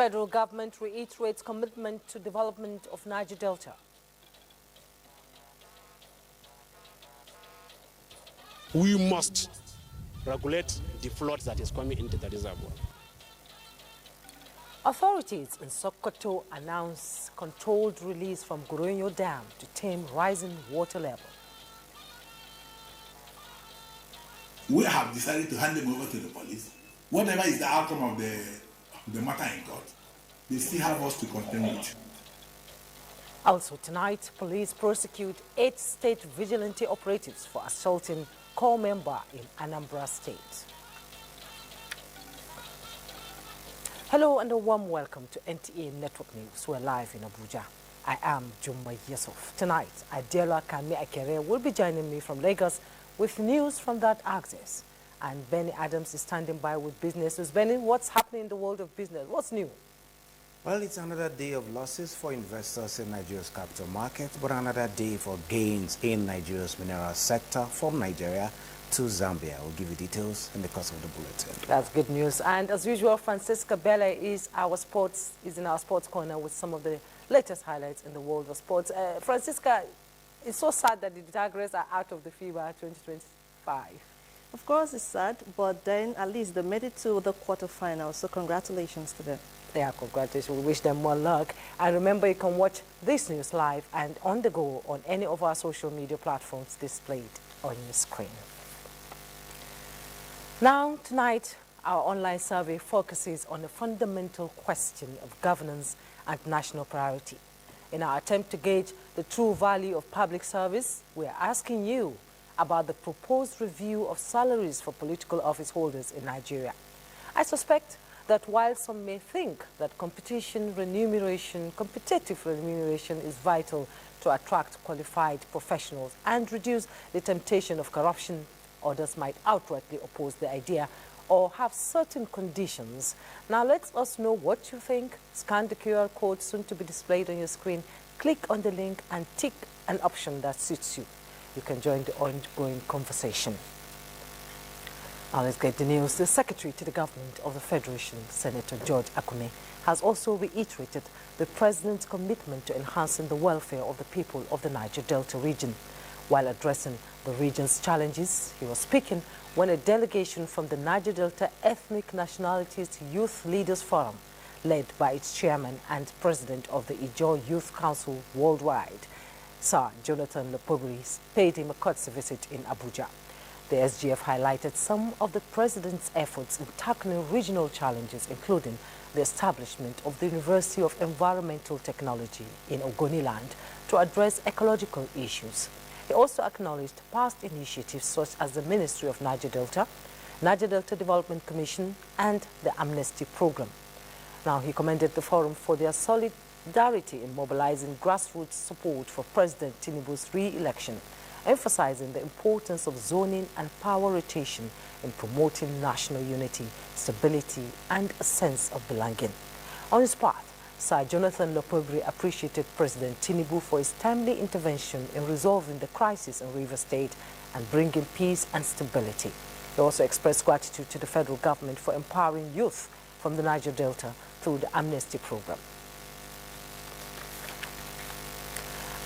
Federal government reiterates commitment to development of Niger Delta. We must regulate the flood that is coming into the reservoir. Authorities in Sokoto announce controlled release from Goronyo Dam to tame rising water level. We have decided to hand them over to the police. Whatever is the outcome of the matter in court, they still have us to contend with. Also tonight, police prosecute 8 state vigilante operatives for assaulting corps member in Anambra State. Hello and a warm welcome to NTA Network News. We're live in Abuja. I am Jumma Yusuf. Tonight, Adela Kami Akere will be joining me from Lagos with news from that axis. And Benny Adams is standing by with business news. Benny, what's happening in the world of business? What's new? Well, it's another day of losses for investors in Nigeria's capital market, but another day for gains in Nigeria's mineral sector from Nigeria to Zambia. We'll give you details in the course of the bulletin. That's good news. And as usual, Francisca Bella is in our sports corner with some of the latest highlights in the world of sports. Francisca, it's so sad that the Tigers are out of the FIBA 2025. Of course, it's sad, but then at least they made it to the quarterfinals. So congratulations to them. Yeah, congratulations. We wish them more luck. And remember, you can watch this news live and on the go on any of our social media platforms displayed on your screen. Now, tonight, our online survey focuses on a fundamental question of governance and national priority. In our attempt to gauge the true value of public service, we are asking you about the proposed review of salaries for political office holders in Nigeria. I suspect that while some may think that competitive remuneration is vital to attract qualified professionals and reduce the temptation of corruption, others might outrightly oppose the idea or have certain conditions. Now let us know what you think. Scan the QR code soon to be displayed on your screen. Click on the link and tick an option that suits you. You can join the ongoing conversation. Now let's get the news. The Secretary to the Government of the Federation, Senator George Akume, has also reiterated the President's commitment to enhancing the welfare of the people of the Niger Delta region. While addressing the region's challenges, he was speaking when a delegation from the Niger Delta Ethnic Nationalities Youth Leaders Forum, led by its chairman and president of the Ijaw Youth Council Worldwide, Sir Jonathan Lepobri, paid him a courtesy visit in Abuja. The SGF highlighted some of the president's efforts in tackling regional challenges, including the establishment of the University of Environmental Technology in Ogoniland to address ecological issues. He also acknowledged past initiatives such as the Ministry of Niger Delta Development Commission, and the Amnesty Programme. Now, he commended the forum for their solidarity in mobilizing grassroots support for President Tinubu's re-election, emphasizing the importance of zoning and power rotation in promoting national unity, stability, and a sense of belonging. On his part, Sir Jonathan Lepobri appreciated President Tinubu for his timely intervention in resolving the crisis in Rivers State and bringing peace and stability. He also expressed gratitude to the federal government for empowering youth from the Niger Delta through the Amnesty Programme.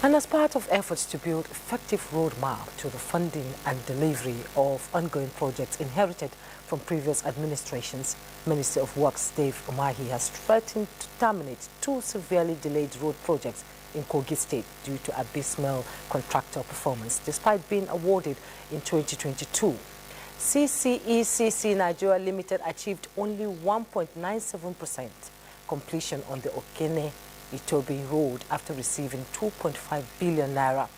And as part of efforts to build effective roadmap to the funding and delivery of ongoing projects inherited from previous administrations, Minister of Works Dave Umahi has threatened to terminate 2 severely delayed road projects in Kogi State due to abysmal contractor performance, despite being awarded in 2022. CCECC Nigeria Limited achieved only 1.97% completion on the Okene Itobi Road after receiving 2.5 billion naira,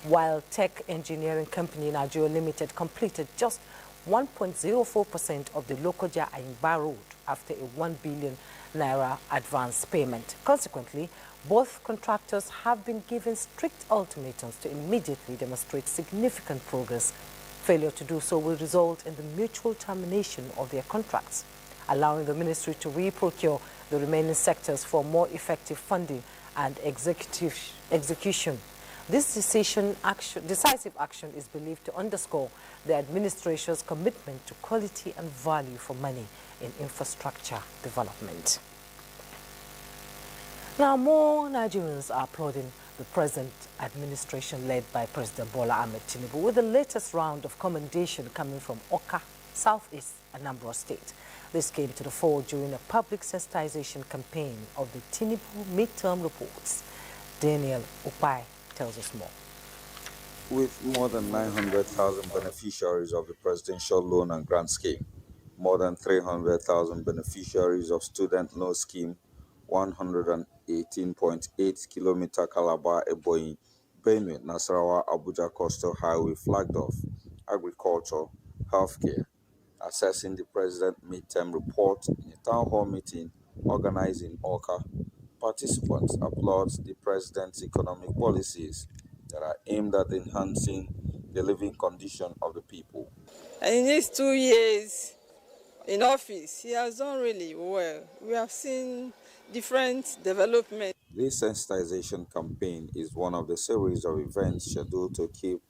while Tech Engineering Company Nigeria Limited completed just 1.04% of the Lokoja Ayimba Road after a 1 billion naira advance payment. Consequently, both contractors have been given strict ultimatums to immediately demonstrate significant progress. Failure to do so will result in the mutual termination of their contracts, allowing the ministry to re-procure the remaining sectors for more effective funding and execution. This decisive action is believed to underscore the administration's commitment to quality and value for money in infrastructure development. Now, more Nigerians are applauding the present administration led by President Bola Ahmed Tinubu, with the latest round of commendation coming from Oka, Southeast Anambra State. This came to the fore during a public sensitization campaign of the Tinubu midterm reports. Daniel Upai tells us more. With more than 900,000 beneficiaries of the Presidential Loan and Grant Scheme, more than 300,000 beneficiaries of Student Loan Scheme, 118.8 kilometer Calabar Eboyi, Benue, Nasarawa, Abuja Coastal Highway flagged off, agriculture, healthcare, assessing the President midterm report in a town hall meeting organized in Oka. Participants applaud the President's economic policies that are aimed at enhancing the living condition of the people. In his 2 years in office, he has done really well. We have seen different development. This sensitization campaign is one of the series of events scheduled to keep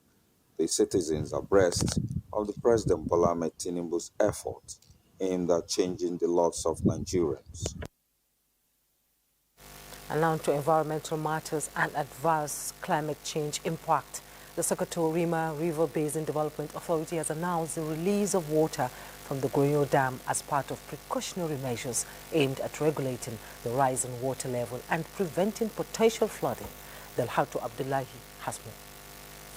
the citizens abreast of the President Bola Ahmed Tinubu's effort aimed at changing the lots of Nigerians. And now to environmental matters and adverse climate change impact. The Sokoto Rima River Basin Development Authority has announced the release of water from the Goyo Dam as part of precautionary measures aimed at regulating the rise in water level and preventing potential flooding. Delhato Abdullahi has more.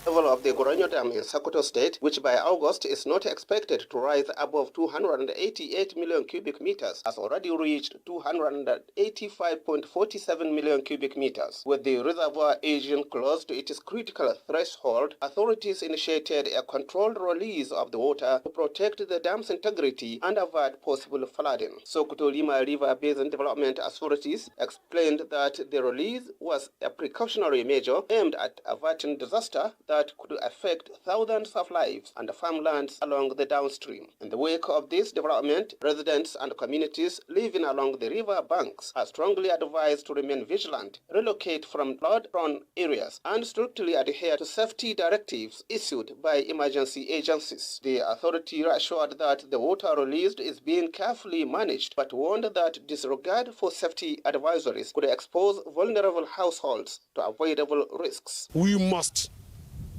Level of the Goronyo Dam in Sokoto State, which by August is not expected to rise above 288 million cubic meters, has already reached 285.47 million cubic meters. With the reservoir aging close to its critical threshold, authorities initiated a controlled release of the water to protect the dam's integrity and avoid possible flooding. Sokoto Rima River Basin Development Authorities explained that the release was a precautionary measure aimed at averting disaster that could affect thousands of lives and farmlands along the downstream. In the wake of this development, residents and communities living along the river banks are strongly advised to remain vigilant, relocate from flood-prone areas, and strictly adhere to safety directives issued by emergency agencies. The authority assured that the water released is being carefully managed, but warned that disregard for safety advisories could expose vulnerable households to avoidable risks. We must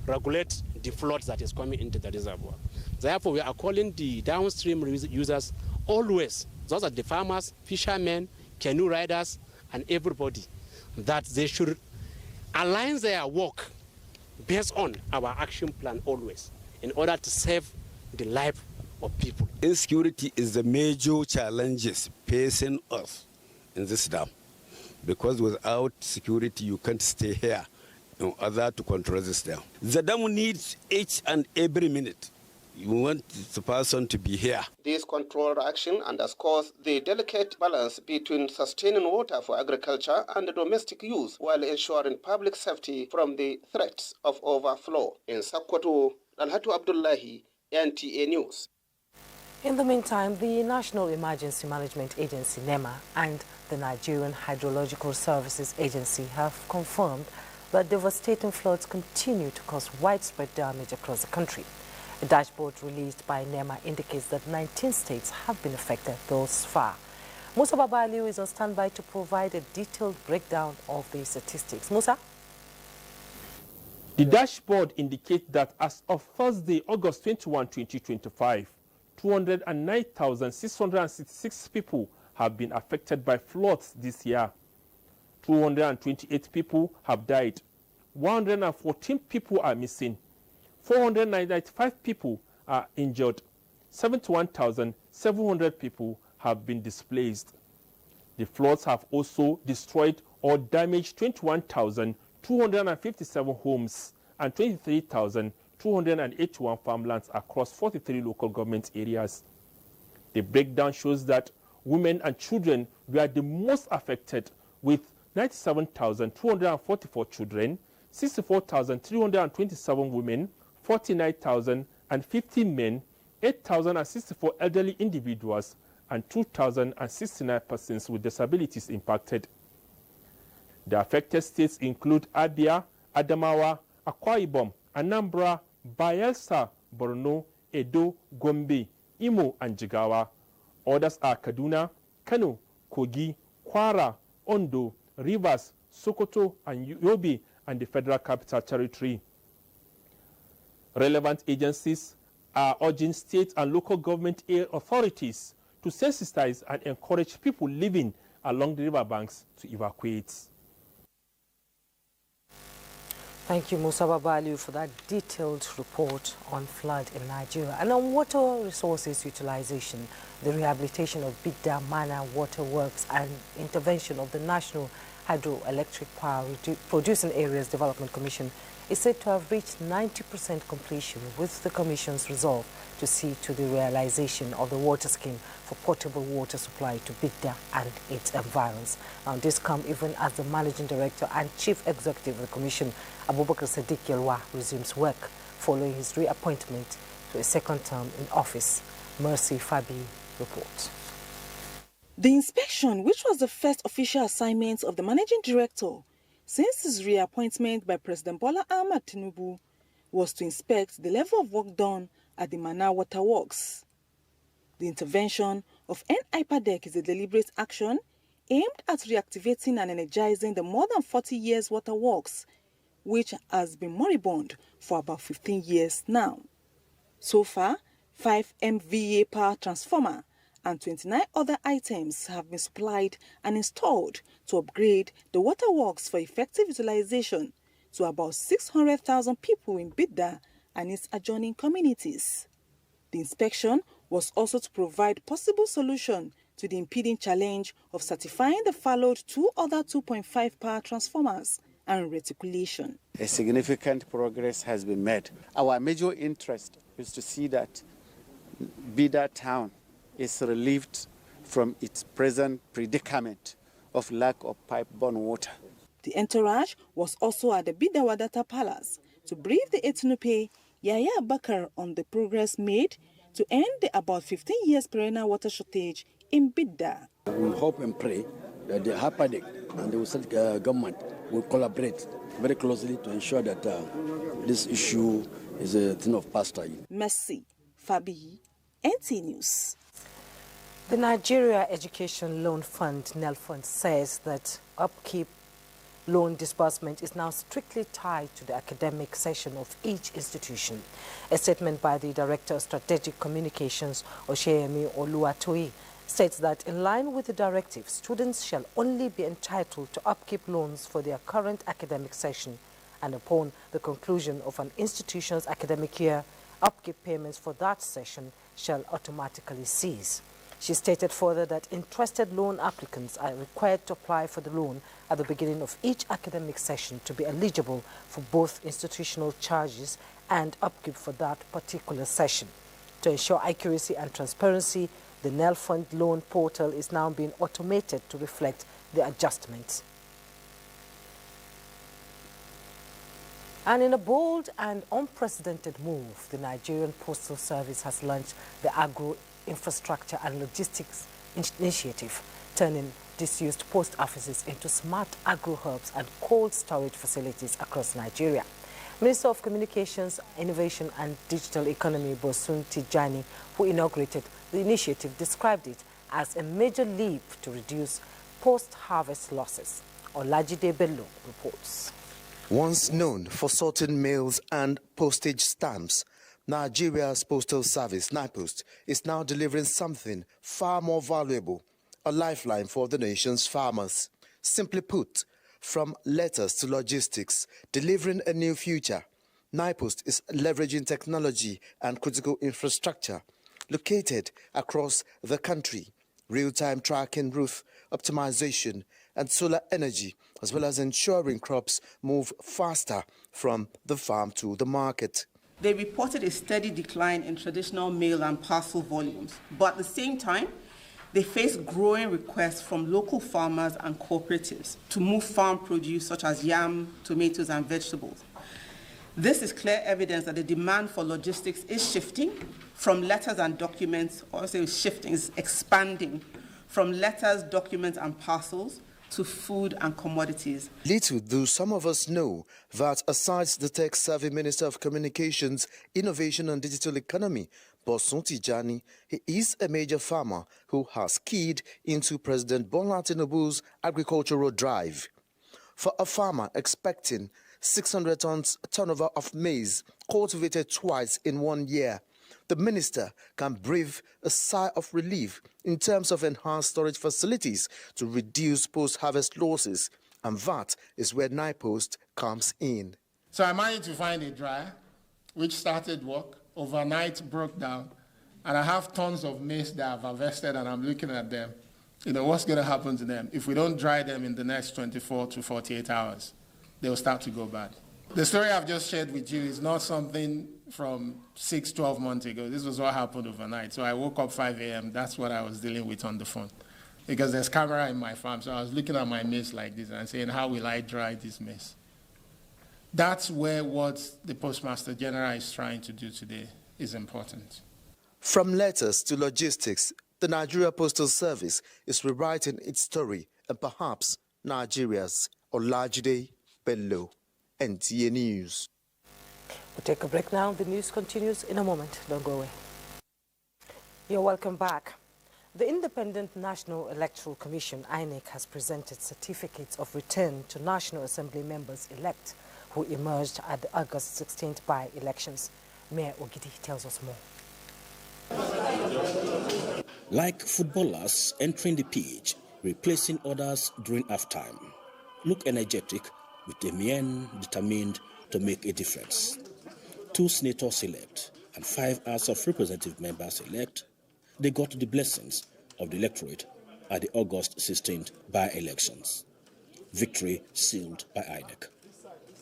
regulate the flood that is coming into the reservoir. Therefore, we are calling the downstream users always, those are the farmers, fishermen, canoe riders, and everybody, that they should align their work based on our action plan always, in order to save the life of people. Insecurity is the major challenges facing us in this dam, because without security, you can't stay here in order to control this dam. The dam needs each and every minute. You want the person to be here. This controlled action underscores the delicate balance between sustaining water for agriculture and domestic use while ensuring public safety from the threats of overflow. In Sokoto, Dalhatu Abdullahi, NTA News. In the meantime, the National Emergency Management Agency, NEMA, and the Nigerian Hydrological Services Agency have confirmed that devastating floods continue to cause widespread damage across the country. A dashboard released by NEMA indicates that 19 states have been affected thus far. Musa Babaliu is on standby to provide a detailed breakdown of the statistics. Musa? The dashboard indicates that as of Thursday, August 21, 2025, 209,666 people have been affected by floods this year. 228 people have died. 114 people are missing. 495 people are injured. 71,700 people have been displaced. The floods have also destroyed or damaged 21,257 homes and 23,281 farmlands across 43 local government areas. The breakdown shows that women and children were the most affected, with 97,244 children, 64,327 women, 49,050 men, 8,064 elderly individuals, and 2,069 persons with disabilities impacted. The affected states include Abia, Adamawa, Akwa Ibom, Anambra, Bayelsa, Borno, Edo, Gombe, Imo, and Jigawa. Others are Kaduna, Kano, Kogi, Kwara, Ondo, Rivers, Sokoto, and Yobe, and the Federal Capital Territory. Relevant agencies are urging state and local government authorities to sensitize and encourage people living along the riverbanks to evacuate. Thank you, Musa Babaliu, for that detailed report on flood in Nigeria. And on water resources utilization, the rehabilitation of Bidda Mana waterworks and intervention of the National Hydroelectric Power Producing Areas Development Commission is said to have reached 90% completion, with the Commission's resolve to see to the realization of the water scheme for potable water supply to Bidda and its environs. Now, this comes even as the Managing Director and Chief Executive of the Commission, Abubakar Sadiq Yelwa, resumes work following his reappointment to a second term in office. Mercy Fabi reports. The inspection, which was the first official assignment of the Managing Director since his reappointment by President Bola Ahmed Tinubu, was to inspect the level of work done at the Mana Waterworks. The intervention of NIPADEC is a deliberate action aimed at reactivating and energizing the more than 40 years waterworks, which has been moribund for about 15 years now. So far, 5 MVA power transformer and 29 other items have been supplied and installed to upgrade the waterworks for effective utilization to about 600,000 people in Bidda and its adjoining communities. The inspection was also to provide possible solution to the impending challenge of certifying the fallowed 2 other 2.5 power transformers and reticulation. A significant progress has been made. Our major interest is to see that Bidda town is relieved from its present predicament of lack of pipe-borne water. The entourage was also at the Bidda Wadata Palace to brief the Etinupe Yaya Bakar on the progress made to end the about 15 years perennial water shortage in Bidda. We hope and pray that the HAPADEC and the state government will collaborate very closely to ensure that this issue is a thing of past time. Merci. Fabi, NTA News. The Nigeria Education Loan Fund, NEL Fund, says that upkeep loan disbursement is now strictly tied to the academic session of each institution. A statement by the Director of Strategic Communications, Osheyemi Oluwatoyi, states that in line with the directive, students shall only be entitled to upkeep loans for their current academic session, and upon the conclusion of an institution's academic year, upkeep payments for that session shall automatically cease. She stated further that interested loan applicants are required to apply for the loan at the beginning of each academic session to be eligible for both institutional charges and upkeep for that particular session. To ensure accuracy and transparency, the NEL Fund loan portal is now being automated to reflect the adjustments. And in a bold and unprecedented move, the Nigerian Postal Service has launched the Agro-Infrastructure and Logistics Initiative, turning disused post offices into smart agro-hubs and cold storage facilities across Nigeria. Minister of Communications, Innovation and Digital Economy, Bosun Tijani, who inaugurated the initiative, described it as a major leap to reduce post-harvest losses. Olajide Bello reports. Once known for sorting mails and postage stamps, Nigeria's Postal Service, NIPOST, is now delivering something far more valuable, a lifeline for the nation's farmers. Simply put, from letters to logistics, delivering a new future, NIPOST is leveraging technology and critical infrastructure located across the country, real-time tracking, route optimization, and solar energy, as well as ensuring crops move faster from the farm to the market. They reported a steady decline in traditional mail and parcel volumes, but at the same time, they face growing requests from local farmers and cooperatives to move farm produce such as yam, tomatoes, and vegetables. This is clear evidence that the demand for logistics is shifting from letters and documents, also shifting, is expanding from letters, documents, and parcels to food and commodities. Little do some of us know that aside the tech-savvy Minister of Communications, Innovation and Digital Economy, Bosun Tijani, he is a major farmer who has keyed into President Bola Tinubu's agricultural drive. For a farmer expecting 600 tons turnover of maize cultivated twice in 1 year, the minister can breathe a sigh of relief in terms of enhanced storage facilities to reduce post-harvest losses, and that is where NIPOST comes in. So I managed to find a dryer, which started work, overnight broke down, and I have tons of maize that I've harvested, and I'm looking at them. You know, what's going to happen to them? If we don't dry them in the next 24 to 48 hours, they'll start to go bad. The story I've just shared with you is not something from 12 months ago. This was what happened overnight. So I woke up 5 a.m. That's what I was dealing with on the phone. Because there's camera in my farm, so I was looking at my maize like this and saying, how will I dry this maize? That's where what the Postmaster General is trying to do today is important. From letters to logistics, the Nigeria Postal Service is rewriting its story and perhaps Nigeria's Olajide Bello. NTA News. We'll take a break now. The news continues in a moment. Don't go away. You're welcome back. The Independent National Electoral Commission, INEC, has presented certificates of return to National Assembly members-elect who emerged at the August 16th by-elections. Mayor Ogidi tells us more. Like footballers entering the pitch, replacing others during halftime. Look energetic, with a mien determined to make a difference. 2 senators elect and 5 House of Representative members elect, they got the blessings of the electorate at the August 16th by-elections. Victory sealed by INEC.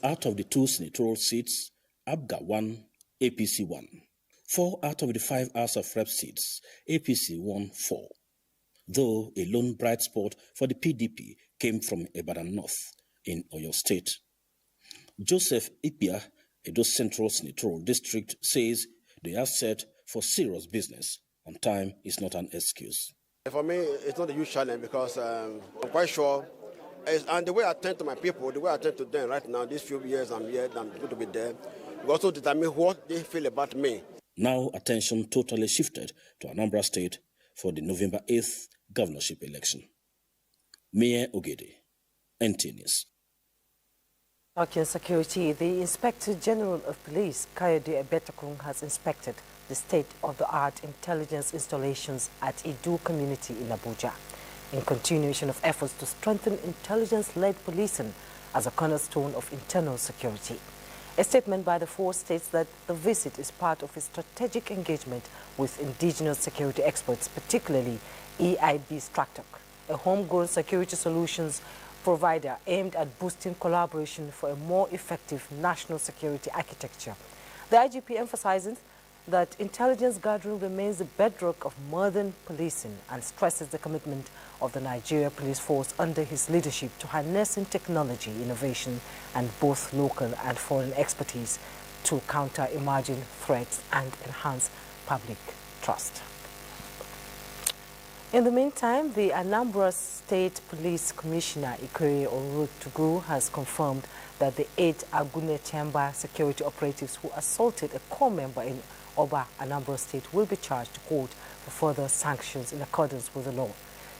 Out of the 2 senatorial seats, APGA won, APC won. 4 out of the 5 House of Rep seats, APC won 4. Though a lone bright spot for the PDP came from Ibadan North in Oyo State. Joseph Ipia, Edo Central Senatorial District, says they are set for serious business, and time is not an excuse. For me, it's not a huge challenge because I'm quite sure, and the way I attend to my people, the way I attend to them right now, these few years I'm here, I'm going to be there, we also determine what they feel about me. Now attention totally shifted to Anambra State for the November 8th governorship election. Mayor Ogede, NTA News. Talking security, the Inspector General of Police, Kayode Ebetakun, has inspected the state-of-the-art intelligence installations at Idu community in Abuja, in continuation of efforts to strengthen intelligence-led policing as a cornerstone of internal security. A statement by the force states that the visit is part of a strategic engagement with indigenous security experts, particularly EIB Stratok, a homegrown security solutions provider aimed at boosting collaboration for a more effective national security architecture. The IGP emphasizes that intelligence gathering remains the bedrock of modern policing and stresses the commitment of the Nigeria Police Force under his leadership to harnessing technology, innovation, and both local and foreign expertise to counter emerging threats and enhance public trust. In the meantime, the Anambra State Police Commissioner Ikere Orotugu has confirmed that the 8 Agune Chamber security operatives who assaulted a corps member in Oba, Anambra State will be charged to court for further sanctions in accordance with the law.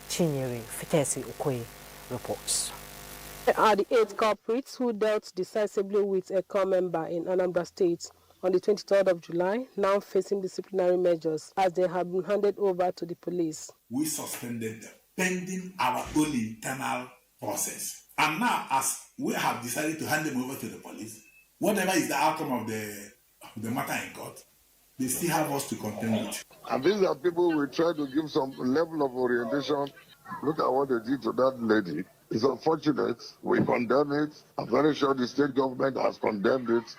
Chinyere Fitesi Okoye reports. Are the 8 culprits who dealt decisively with a corps member in Anambra State on the 23rd of July, now facing disciplinary measures as they have been handed over to the police. We suspended them pending our own internal process. And now, as we have decided to hand them over to the police, whatever is the outcome of the matter in court, they still have us to contend with. And these are people we try to give some level of orientation. Look at what they did to that lady. It's unfortunate. We condemn it. I'm very sure the state government has condemned it.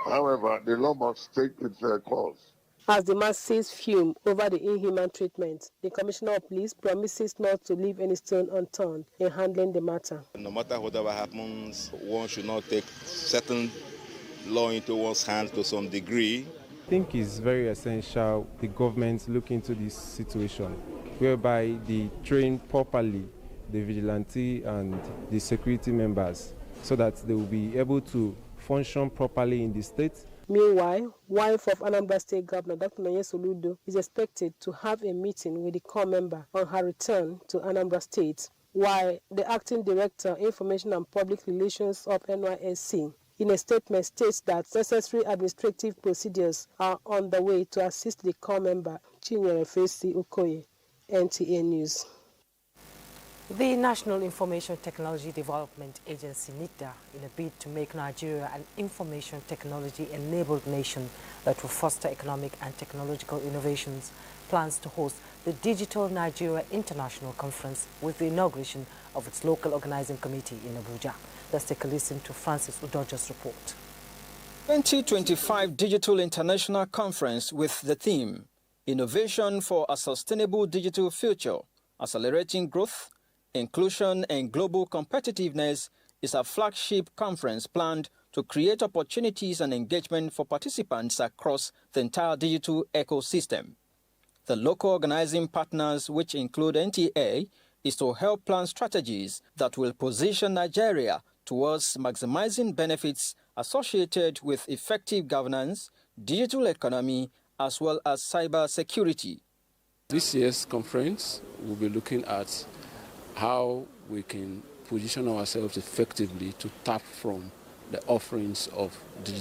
However, the law must take its course. As the masses fume over the inhuman treatment, the Commissioner of Police promises not to leave any stone unturned in handling the matter. No matter whatever happens, one should not take certain law into one's hands to some degree. I think it's very essential the government look into this situation, whereby they train properly the vigilante and the security members so that they will be able to function properly in the state. Meanwhile, wife of Anambra State Governor Dr. Nonye Soludo is expected to have a meeting with the core member on her return to Anambra State, while the acting director, Information and Public Relations of NYSC, in a statement states that necessary administrative procedures are on the way to assist the core member, Chinyere Fesi Okoye, NTA News. The National Information Technology Development Agency, NITDA, in a bid to make Nigeria an information technology-enabled nation that will foster economic and technological innovations, plans to host the Digital Nigeria International Conference with the inauguration of its local organizing committee in Abuja. Let's take a listen to Francis Udojo's report. 2025 Digital International Conference with the theme, Innovation for a Sustainable Digital Future, Accelerating Growth, Inclusion and Global Competitiveness, is a flagship conference planned to create opportunities and engagement for participants across the entire digital ecosystem. The local organizing partners, which include NTA, is to help plan strategies that will position Nigeria towards maximizing benefits associated with effective governance, digital economy, as well as cyber security. This year's conference will be looking at how we can position ourselves effectively to tap from the offerings of the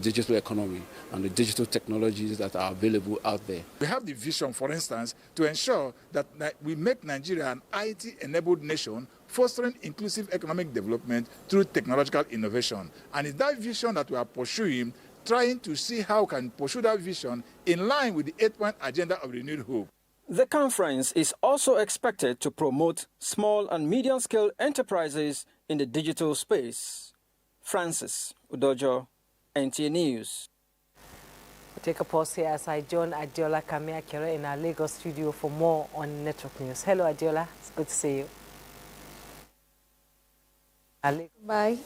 digital economy and the digital technologies that are available out there. We have the vision, for instance, to ensure that we make Nigeria an IT-enabled nation, fostering inclusive economic development through technological innovation. And it's that vision that we are pursuing, trying to see how we can pursue that vision in line with the 8-point agenda of renewed hope. The conference is also expected to promote small and medium-scale enterprises in the digital space. Francis Udojo, NTA News. We'll take a pause here as I join Adiola Kamiakere in our Lagos studio for more on Network News. Hello, Adiola. It's good to see you. Bye.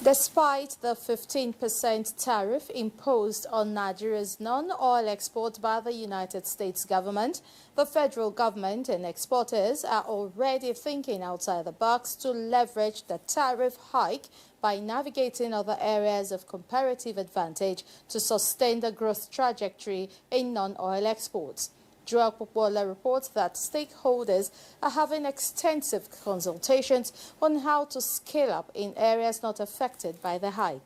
Despite the 15% tariff imposed on Nigeria's non-oil export by the United States government, the federal government and exporters are already thinking outside the box to leverage the tariff hike by navigating other areas of comparative advantage to sustain the growth trajectory in non-oil exports. Joel Popola reports that stakeholders are having extensive consultations on how to scale up in areas not affected by the hike.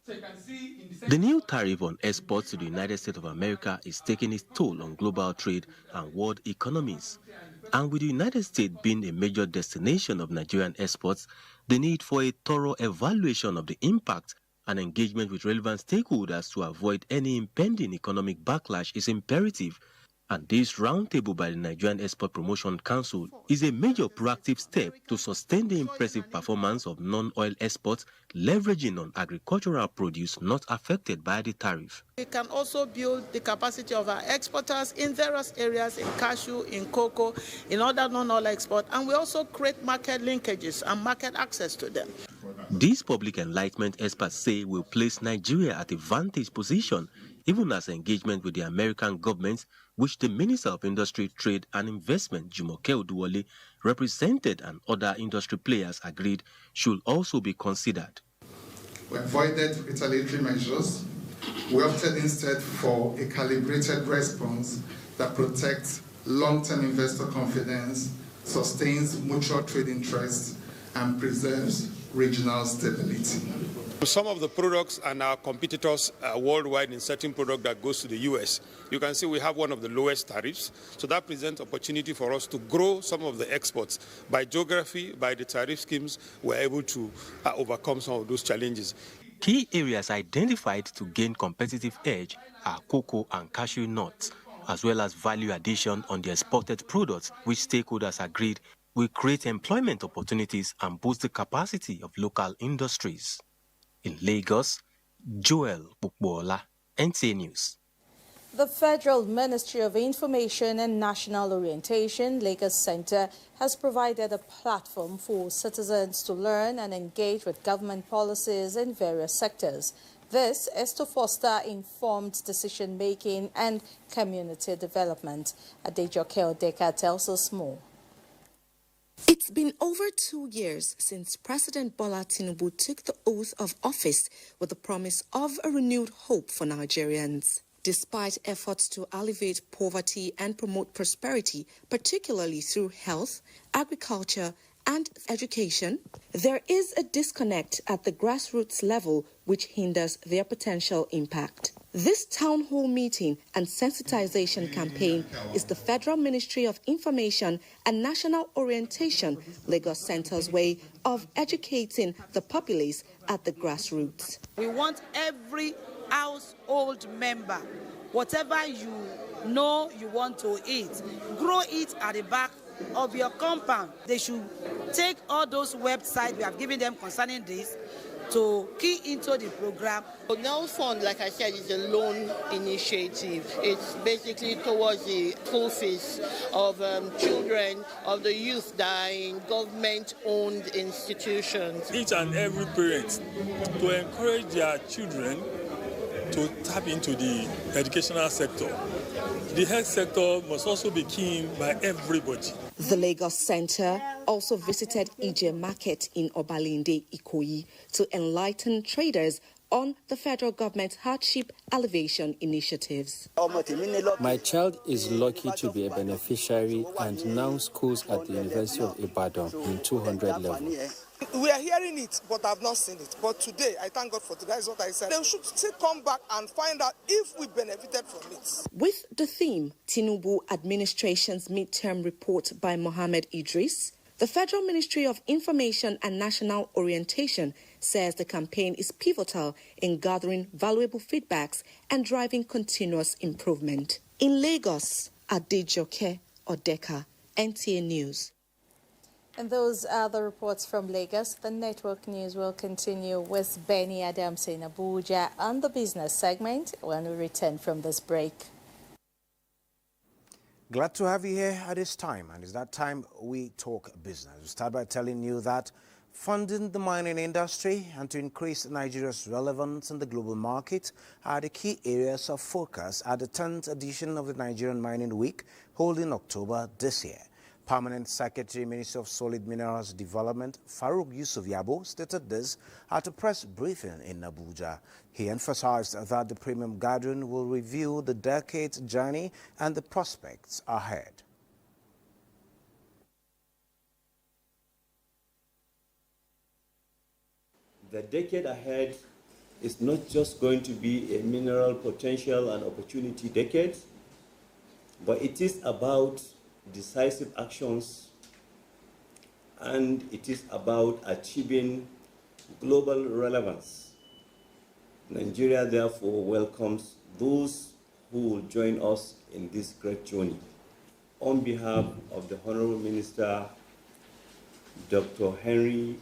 The new tariff on exports to the United States of America is taking its toll on global trade and world economies. And with the United States being a major destination of Nigerian exports, the need for a thorough evaluation of the impact and engagement with relevant stakeholders to avoid any impending economic backlash is imperative. And this roundtable by the Nigerian Export Promotion Council is a major proactive step to sustain the impressive performance of non-oil exports, leveraging on agricultural produce not affected by the tariff. We can also build the capacity of our exporters in various areas, in cashew, in cocoa, in other non-oil export, and we also create market linkages and market access to them. These public enlightenment experts say will place Nigeria at a vantage position, even as engagement with the American government, which the Minister of Industry, Trade and Investment, Jumoke Oduwole, represented and other industry players agreed should also be considered. We avoided retaliatory measures. We opted instead for a calibrated response that protects long-term investor confidence, sustains mutual trade interests, and preserves regional stability. Some of the products and our competitors worldwide in certain product that goes to the US, you can see we have one of the lowest tariffs. So that presents opportunity for us to grow some of the exports. By geography, by the tariff schemes, we're able to overcome some of those challenges. Key areas identified to gain competitive edge are cocoa and cashew nuts, as well as value addition on the exported products, which stakeholders agreed will create employment opportunities and boost the capacity of local industries. In Lagos, Joel Bukbola, NTA News. The Federal Ministry of Information and National Orientation, Lagos Center, has provided a platform for citizens to learn and engage with government policies in various sectors. This is to foster informed decision-making and community development. Adejoke Odeka tells us more. It's been over 2 years since President Bola Tinubu took the oath of office with the promise of a renewed hope for Nigerians. Despite efforts to alleviate poverty and promote prosperity, particularly through health, agriculture, and education, there is a disconnect at the grassroots level which hinders their potential impact. This town hall meeting and sensitization campaign is the Federal Ministry of Information and National Orientation, Lagos Center's way of educating the populace at the grassroots. We want every household member, whatever you know you want to eat, grow it at the back of your compound. They should take all those websites we have given them concerning this to key into the program. The NEL Fund, like I said, is a loan initiative. It's basically towards the school fees of children, of the youth that are in government-owned institutions. Each and every parent to encourage their children to tap into the educational sector. The health sector must also be keen by everybody. The Lagos Center also visited Ije Market in Obalende, Ikoyi, to enlighten traders on the federal government's hardship alleviation initiatives. My child is lucky to be a beneficiary and now schools at the University of Ibadan in 200 level. We are hearing it, but I've not seen it. But today, I thank God for today. That's what I said. They should still come back and find out if we benefited from it. With the theme, Tinubu Administration's Midterm Report by Mohammed Idris, the Federal Ministry of Information and National Orientation says the campaign is pivotal in gathering valuable feedbacks and driving continuous improvement. In Lagos, Adejoke Odeka, NTA News. And those are the reports from Lagos. The network news will continue with Benny Adams in Abuja on the business segment when we return from this break. Glad to have you here at this time, and it's that time we talk business. We start by telling you that funding the mining industry and to increase Nigeria's relevance in the global market are the key areas of focus at the 10th edition of the Nigerian Mining Week, held in October this year. Permanent Secretary, Ministry of Solid Minerals Development, Farouk Yusuf Yabo, stated this at a press briefing in Abuja. He emphasized that the premium gathering will review the decade's journey and the prospects ahead. The decade ahead is not just going to be a mineral potential and opportunity decade, but it is about decisive actions, and it is about achieving global relevance. Nigeria therefore welcomes those who will join us in this great journey. On behalf of the Honorable Minister, Dr. Henry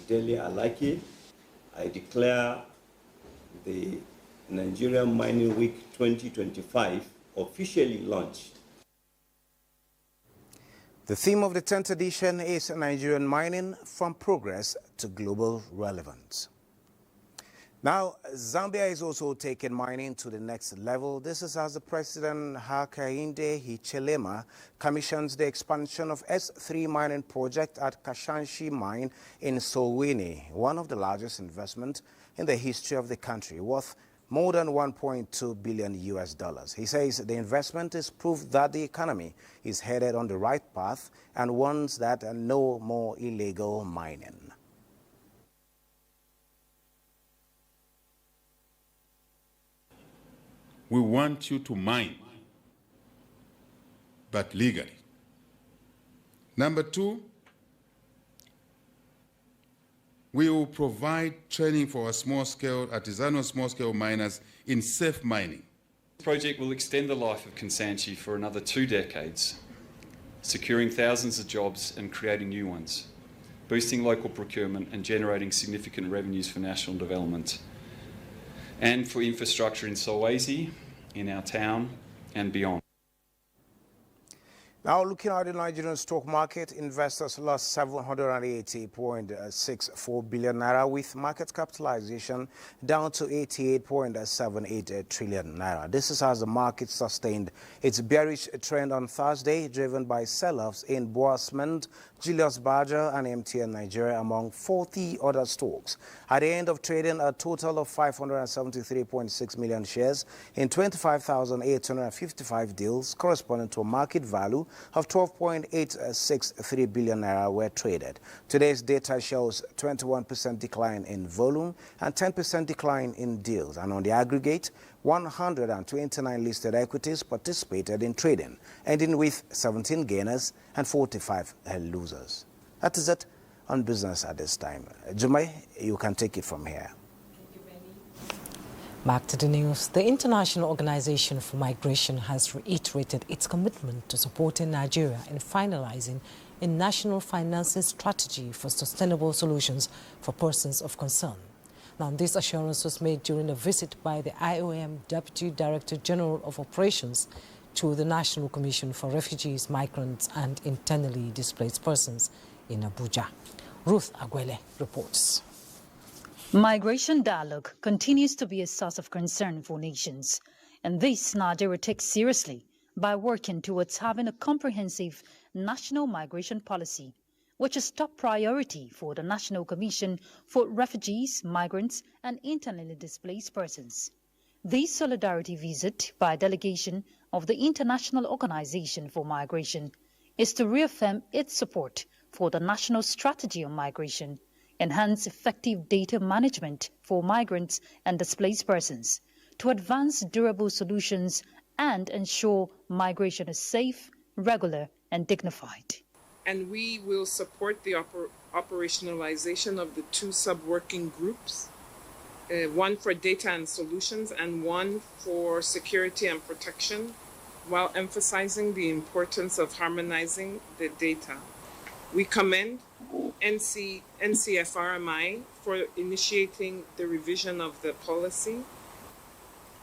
Dele Alaki, I declare the Nigerian Mining Week 2025 officially launched. The theme of the 10th edition is Nigerian mining from progress to global relevance. Now, Zambia is also taking mining to the next level. This is as the President Hakainde Hichilema commissions the expansion of S3 mining project at Kashanshi Mine in Solwini, one of the largest investments in the history of the country, worth more than $1.2 billion. He says the investment is proof that the economy is headed on the right path and wants that no more illegal mining. We want you to mine, but legally. Number two, we will provide training for our small-scale, artisanal small-scale miners in safe mining. This project will extend the life of Kansanshi for another 2 decades, securing thousands of jobs and creating new ones, boosting local procurement and generating significant revenues for national development, and for infrastructure in Solwezi, in our town, and beyond. Now, looking at the Nigerian stock market, investors lost 780.64 billion naira, with market capitalization down to 88.78 trillion naira. This is as the market sustained its bearish trend on Thursday, driven by sell-offs in Boasmond, Julius Berger and MTN Nigeria, among 40 other stocks. At the end of trading, a total of 573.6 million shares in 25,855 deals, corresponding to a market value of 12.863 billion naira, were traded. Today's data shows 21% decline in volume and 10% decline in deals, and on the aggregate, 129 listed equities participated in trading, ending with 17 gainers and 45 losers. That is it on business at this time. Jumai, you can take it from here. Back to the news. The International Organization for Migration has reiterated its commitment to supporting Nigeria in finalizing a national financing strategy for sustainable solutions for persons of concern. Now, this assurance was made during a visit by the IOM Deputy Director General of Operations to the National Commission for Refugees, Migrants and Internally Displaced Persons in Abuja. Ruth Agwele reports. Migration dialogue continues to be a source of concern for nations, and this Nigeria takes seriously by working towards having a comprehensive national migration policy, which is top priority for the National Commission for Refugees, Migrants and Internally Displaced Persons. This solidarity visit by a delegation of the International Organization for Migration is to reaffirm its support for the national strategy on migration, enhance effective data management for migrants and displaced persons, to advance durable solutions and ensure migration is safe, regular and dignified. And we will support the operationalization of the two sub-working groups, one for data and solutions and one for security and protection, while emphasizing the importance of harmonizing the data. We commend NCFRMI for initiating the revision of the policy.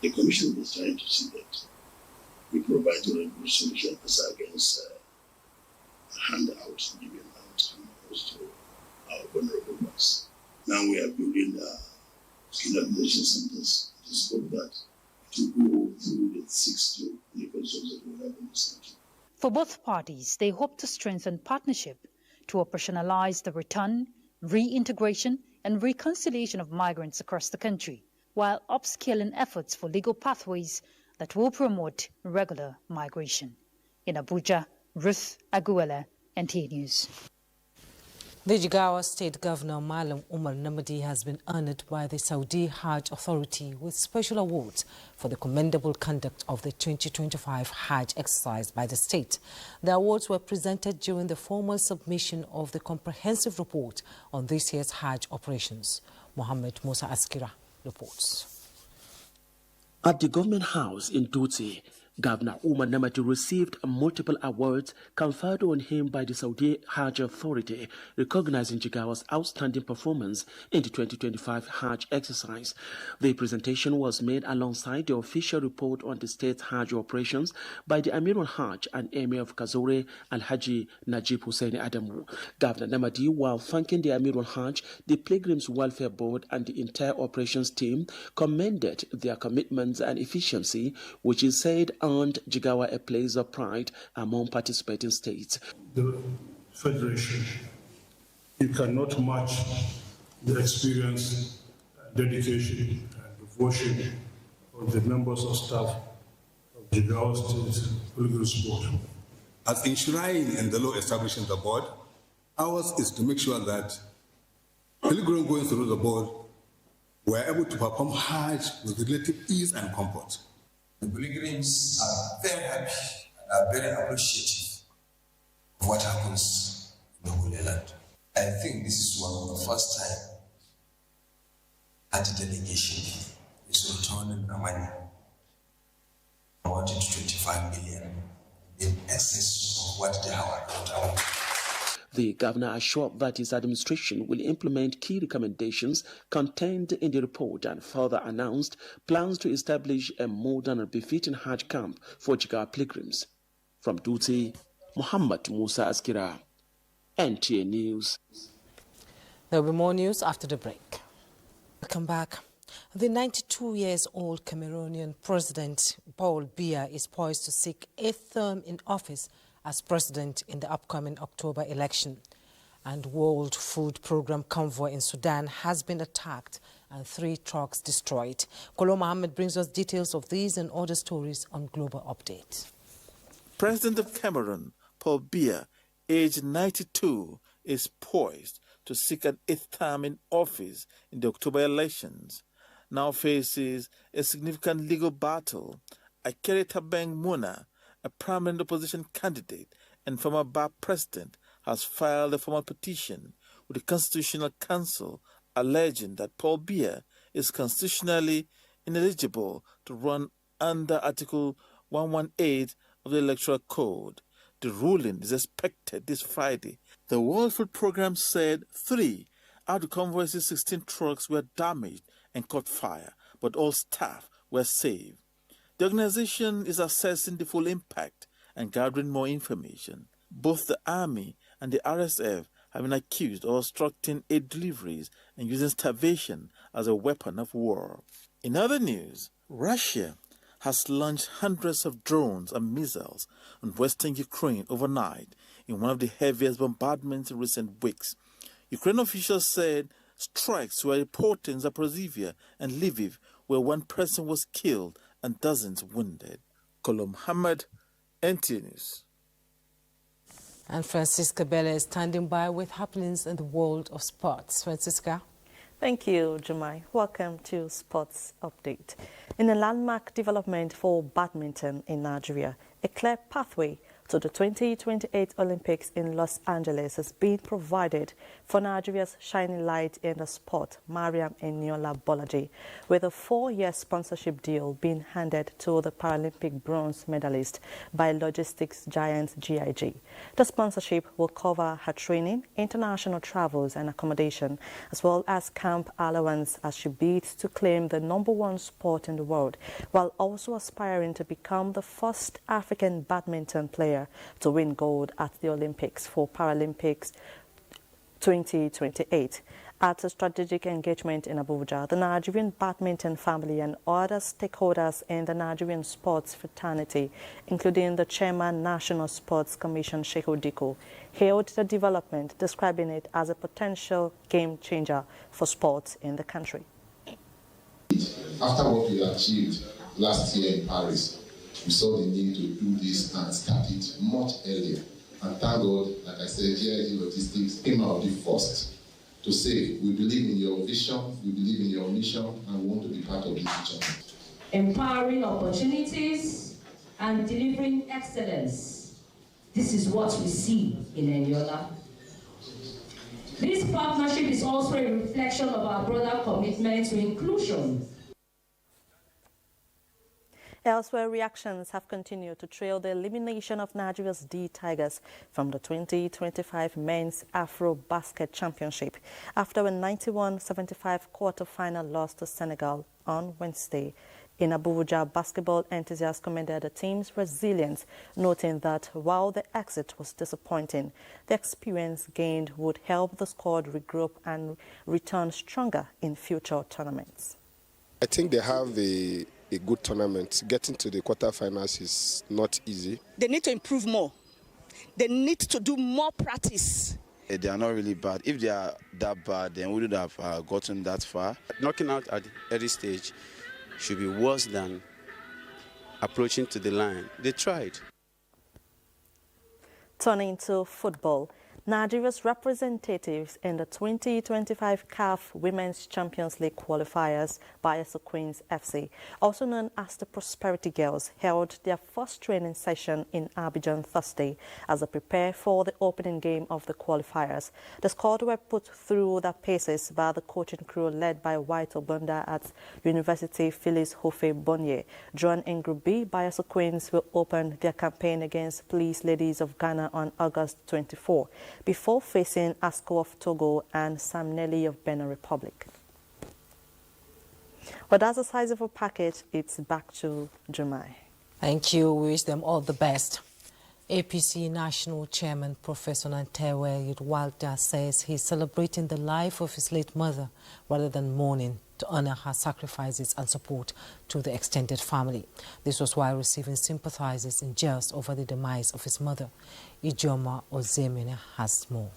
The Commission is trying to see that we provide a solution against handouts given out and also our vulnerable ones. Now we are building skill acquisition centers to support that, to go through the 6 clinical zones that we have in this country. For both parties, they hope to strengthen partnership to operationalize the return, reintegration and reconciliation of migrants across the country, while upscaling efforts for legal pathways that will promote regular migration. In Abuja, Ruth Aguela, NTA News. The Jigawa State Governor Malam Umar Namadi has been honored by the Saudi Hajj Authority with special awards for the commendable conduct of the 2025 Hajj exercise by the state. The awards were presented during the formal submission of the comprehensive report on this year's Hajj operations. Mohammed Musa Askira reports. At the Government House in Dutse, Governor Umar Namadi received multiple awards conferred on him by the Saudi Hajj Authority, recognizing Jigawa's outstanding performance in the 2025 Hajj exercise. The presentation was made alongside the official report on the state's Hajj operations by the Amir al-Hajj and Emir of Kazore Al-Haji Najib Hussein Adamu. Governor Namadi, while thanking the Amir al-Hajj, the Pilgrims Welfare Board and the entire operations team, commended their commitments and efficiency, which is said earned Jigawa a place of pride among participating states. The Federation, you cannot match the experience, dedication, and devotion of the members of staff of Jigawa State Pilgrims Board. As enshrined in the law establishing the board, ours is to make sure that pilgrims going through the board were able to perform Hajj with relative ease and comfort. The pilgrims are very happy and are very appreciative of what happens in the Holy Land. I think this is one of the first time that the delegation is returning the money amounting to 25 million in excess of what they have account out. The governor assured that his administration will implement key recommendations contained in the report and further announced plans to establish a modern and befitting Hajj camp for Jigawa pilgrims. From Dutse, Muhammad Musa Askira, NTA News. There will be more news after the break. Welcome back. The 92-years-old Cameroonian President Paul Biya is poised to seek a term in office as president in the upcoming October election. And World Food Programme convoy in Sudan has been attacked and 3 trucks destroyed. Kolo Mohammed brings us details of these and other stories on Global Update. President of Cameroon, Paul Biya, aged 92, is poised to seek an 8th term in office in the October elections. Now faces a significant legal battle. Akere Tabeng Muna, a prominent opposition candidate and former BAP president, has filed a formal petition with the Constitutional Council alleging that Paul Biya is constitutionally ineligible to run under Article 118 of the Electoral Code. The ruling is expected this Friday. The World Food Programme said 3 out of the convoy's 16 trucks were damaged and caught fire, but all staff were saved. The organization is assessing the full impact and gathering more information. Both the Army and the RSF have been accused of obstructing aid deliveries and using starvation as a weapon of war. In other news, Russia has launched hundreds of drones and missiles on western Ukraine overnight in one of the heaviest bombardments in recent weeks. Ukraine officials said strikes were reported in Zaporizhia and Lviv, where 1 person was killed and dozens wounded. Kolo Muhammad, NTA News. And Francisca Bella is standing by with happenings in the world of sports. Francisca. Thank you, Jumai. Welcome to Sports Update. In a landmark development for badminton in Nigeria, a clear pathway to the 2028 Olympics in Los Angeles has been provided for Nigeria's shining light in the sport, Mariam Eniola Bolaji, with a 4-year sponsorship deal being handed to the Paralympic bronze medalist by logistics giant GIG. The sponsorship will cover her training, international travels and accommodation, as well as camp allowance as she bids to claim the #1 sport in the world, while also aspiring to become the first African badminton player to win gold at the Olympics for Paralympics 2028. At a strategic engagement in Abuja, the Nigerian badminton family and other stakeholders in the Nigerian sports fraternity, including the chairman National Sports Commission Shehu Diko, hailed the development, describing it as a potential game changer for sports in the country. After what we achieved last year in Paris, we saw the need to do this and start it much earlier. And thank God, like I said, GIG Logistics came out the first to say, we believe in your vision, we believe in your mission, and we want to be part of this journey. Empowering opportunities and delivering excellence. This is what we see in Eniola. This partnership is also a reflection of our broader commitment to inclusion. Elsewhere, reactions have continued to trail the elimination of Nigeria's D Tigers from the 2025 Men's Afro Basket Championship after a 91-75 quarter-final loss to Senegal on Wednesday. In Abuja, basketball enthusiasts commended the team's resilience, noting that while the exit was disappointing, the experience gained would help the squad regroup and return stronger in future tournaments. I think they have a good tournament. Getting to the quarterfinals is not easy. They need to improve more. They need to do more practice. They are not really bad. If they are that bad, then we would have gotten that far. Knocking out at the early stage should be worse than approaching to the line. They tried. Turning to football, Nigeria's representatives in the 2025 CAF Women's Champions League qualifiers, Bayelsa Queens FC, also known as the Prosperity Girls, held their first training session in Abuja Thursday as they prepare for the opening game of the qualifiers. The squad were put through their paces by the coaching crew led by White Obunda at University Phyllis Hofe Bonye. Drawn in Group B, Bayelsa Queens will open their campaign against Police Ladies of Ghana on August 24. Before facing ASCO of Togo and Samneli of Benin Republic. But that's the size of a package. It's back to Jumai. Thank you. We wish them all the best. APC National Chairman Professor NTA Programme says he's celebrating the life of his late mother rather than mourning to honor her sacrifices and support to the extended family. This was while receiving sympathizers in jails over the demise of his mother. Ijoma Ozemene has more.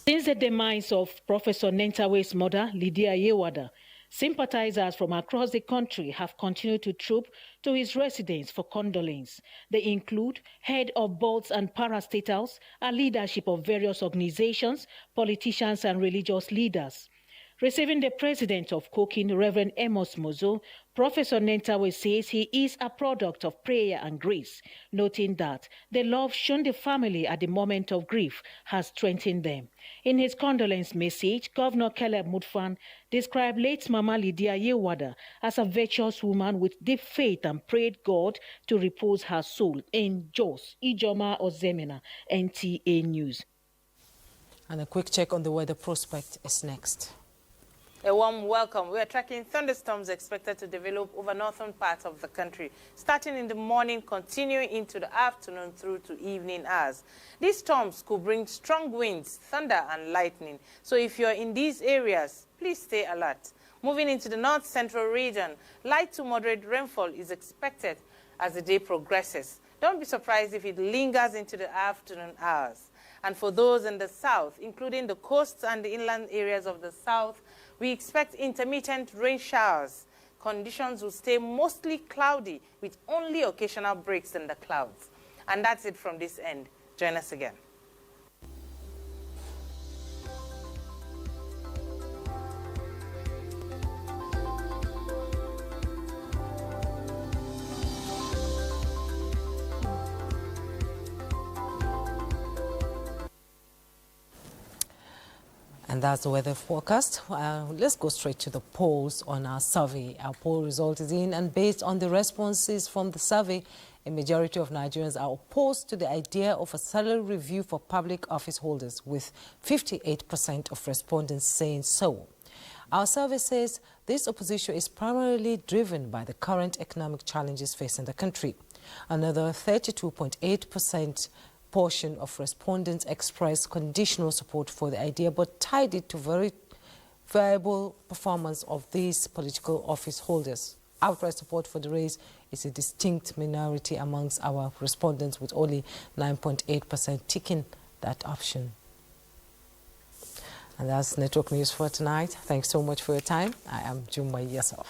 Since the demise of Professor Nentawe's mother, Lydia Yewada, sympathizers from across the country have continued to troop to his residence for condolence. They include head of boards and parastatals, and leadership of various organizations, politicians and religious leaders. Receiving the president of Kokin, Reverend Amos Mozo, Professor Nentawe says he is a product of prayer and grace, noting that the love shown the family at the moment of grief has strengthened them. In his condolence message, Governor Caleb Mutfwang described late Mama Lydia Yewada as a virtuous woman with deep faith and prayed God to repose her soul in Jos. Ijoma Ozemena, NTA News. And a quick check on the weather prospect is next. A warm welcome. We are tracking thunderstorms expected to develop over northern parts of the country, starting in the morning, continuing into the afternoon through to evening hours. These storms could bring strong winds, thunder and lightning. So if you're in these areas, please stay alert. Moving into the north-central region, light to moderate rainfall is expected as the day progresses. Don't be surprised if it lingers into the afternoon hours. And for those in the south, including the coasts and the inland areas of the south, we expect intermittent rain showers. Conditions will stay mostly cloudy with only occasional breaks in the clouds. And that's it from this end. Join us again. And that's the weather forecast. Let's go straight to the polls on our survey. Our poll result is in, and based on the responses from the survey, a majority of Nigerians are opposed to the idea of a salary review for public office holders, with 58% of respondents saying so. Our survey says this opposition is primarily driven by the current economic challenges facing the country. Another 32.8% portion of respondents expressed conditional support for the idea, but tied it to very variable performance of these political office holders. Outright support for the raise is a distinct minority amongst our respondents, with only 9.8% ticking that option. And that's Network News for tonight. Thanks so much for your time. I am Jumba Yasov.